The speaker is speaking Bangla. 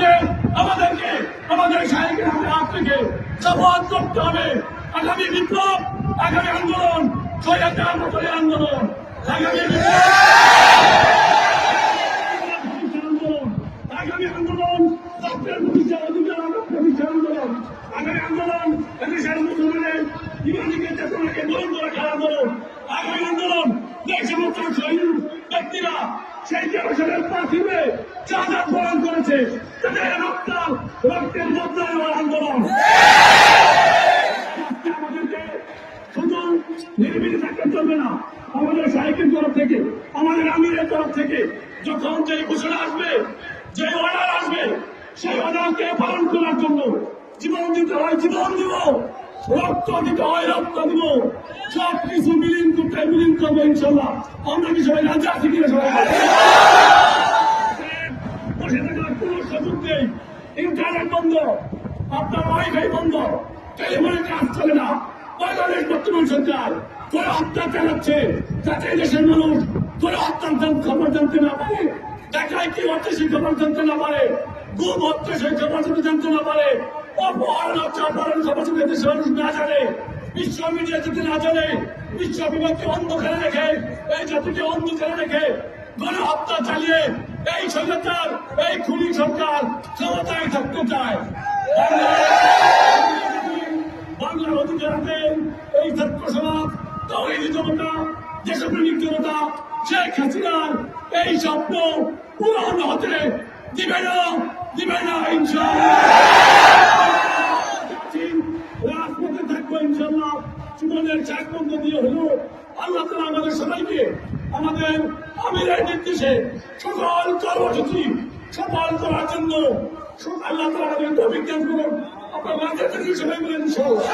আজকে আমাদেরকে আমাদের শাহীদের হাত থেকে শপথ করতে হবে আগামী বিপ্লব, আগামী আন্দোলন, স্বৈরাচার মুক্তের আন্দোলন, আগামী আন্দোলন, আগামী আন্দোলন, ছাত্রের প্রতিষ্ঠা অধিকার প্রতিষ্ঠা আন্দোলন, আগামী আন্দোলন, দেশের মুসলমানের ইমানিকে চেতনাকে বন্ধ রাখার আন্দোলন, আগামী আন্দোলন, যে সমস্ত শহীদ ব্যক্তিরা সেই জনসনের প্রাথিবে শাহাদাত বরণ করেছে তাদের রক্তের বদলা নেওয়ার আন্দোলন। আমাদেরকে শুধু নির্বিধি থাকতে চলবে না, আমাদের শাহীদের তরফ থেকে, আমাদের আমিরের তরফ থেকে যখন যে ঘোষণা আসবে, যে অর্ডার আসবে, সেই অর্ডারকে পালন করার জন্য জীবন দিতে হয় জীবন দিব, রক্ত দিতে হয় রক্ত দিব, সব কিছু বিলীন করবো ইনশাল্লাহ। আমরা কি সবাই রাজি আছি কিনা? সবাই বসে থাকার কোন সুযোগ নেই, ইন্টারনেট বন্ধ, আপনার ওয়াইফাই বন্ধ, টেলিফোনের কাজ চলে না। বাংলাদেশ বর্তমান সরকার কোন হত্যা চালাচ্ছে যাতে দেশের মানুষ কোন হত্যার খবর জানতে না পারে, দেখায় কি হচ্ছে সেই খবর জানতে না পারে, গুম হচ্ছে সেই খবর জানতে না পারে, অপহরণ হচ্ছে অপহরণ খবর দেশের মানুষ না জানে, বিশ্ব মিডিয়া যদি না জানে, বিশ্ব বিভাগকে অন্ধকারে রেখে, এই জাতিকে অন্ধকারে রেখে গণহত্যা চালিয়ে এই স্বৈরাচার, এই খুনি সরকার ক্ষমতায় থাকতে চায়। বাংলার অধিকারকে এই ছাত্র সমাজ, তৌহিদি জনতা, দেশপ্রেমিক জনতা শেখ হাসিনার এই স্বপ্ন পূরণ হতে দিবে না ইনশাআল্লাহ। রাজপথে থাকবো ইনশাআল্লাহ। জীবনের চাক বন্ধ দিয়ে হলো আল্লাহ তাআলা আমাদের সবাইকে আমাদের আমিরের নির্দেশে সকল কর্মসূচি সফল করার জন্য আল্লাহ তাআলা আমাদের তৌফিক দান করুন। আপনারা সবাই বলেন ইনশাআল্লাহ।